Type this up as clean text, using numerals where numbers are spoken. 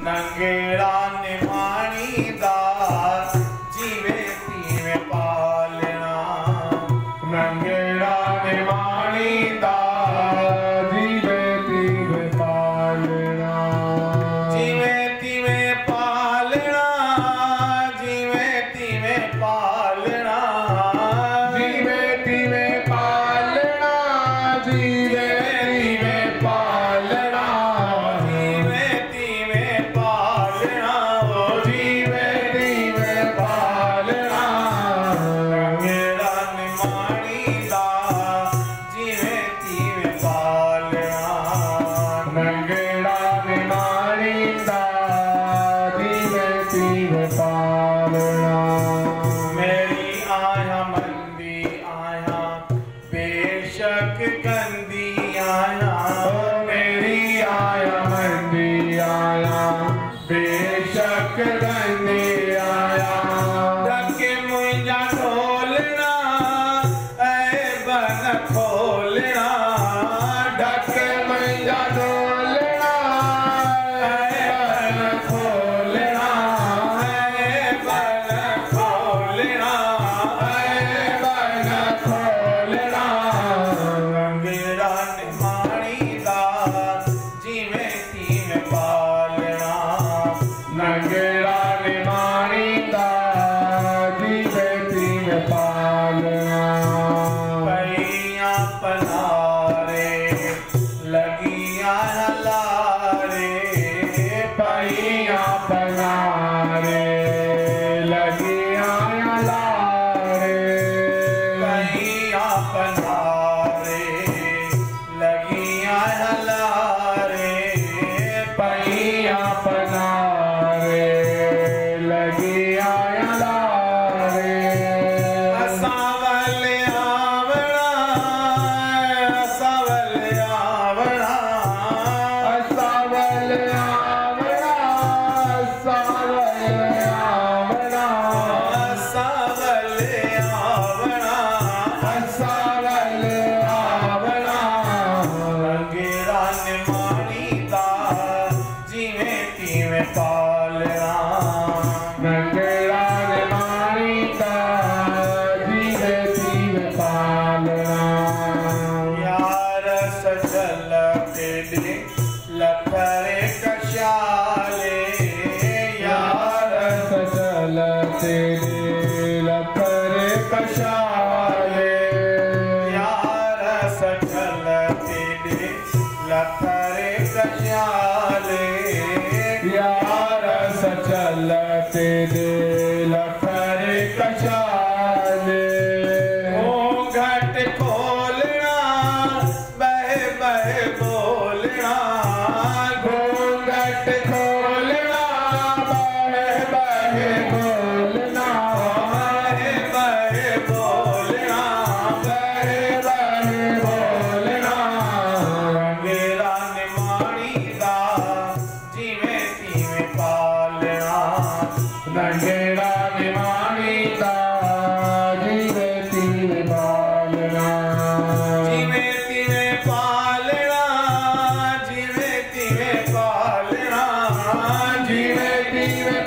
नंगेड़ा निमाणी दा जीवे तीवे पालना। नंगेड़ा निमाणी दा जीवे तीवे पालना। जीवे तीवे पालना, जीवे तीवे पालना, जीवे तीवे पालना, जीवे तीवे पालना, जीवे तीवे पालना, जीवे तीवे पालना। नंगेड़ा निमाणी दा जीवे तीवे पालना। नंगेड़ा निमाणी दा जीवे तीवे पालना। मेरी आया मंदी आया बेशक गंदी आया, मेरी आया मंदी आया बेशक गंदी आया। डके मुझा ढोलना ऐ बन खोलना, ढके मंजा डोलना ऐ बन खोलना, ऐ बन खोलना, ऐ बन खोलना। नंगेड़ा निमाणी दा जीवे तीवे पालना। नंगेड़ा निमाणी दा जीवे तीवे पालना। पैया पनारे लगिया हलारे, पैया पनारे लगिया लारे। पैया पनारे लगिया हलारे, पैया पनारे लगिया लारे। असावल आवड़ा, असावल आवड़ा, असावल आवड़ा, असावल आवड़ा, असावल आवड़ा, असावल आवड़ा। नंगेड़ा निमाणी दा जीवे तीवे पालना। नंगेड़ा निमाणी दा जीवे तीवे पालना। यार सचल तेरे लखरे कशाले, यार यार सचल तेरे लखरे कशाले। यार सचल तेरे लखरे कशाले, यार सचल तेरे लखरे कशाले। घट खोलना बह बह बोलना, घूंघट खोलना बह बह बोलना, बह बह बोलना, बह बह बोलना। नंगेड़ा निमाणी दा जीवे तीवे पालना। नंगेड़ा निमाणी दा जीवे तीवे पालना। जीवे तीवे पालना, जीवे तीवे पालना, जीवे तीवे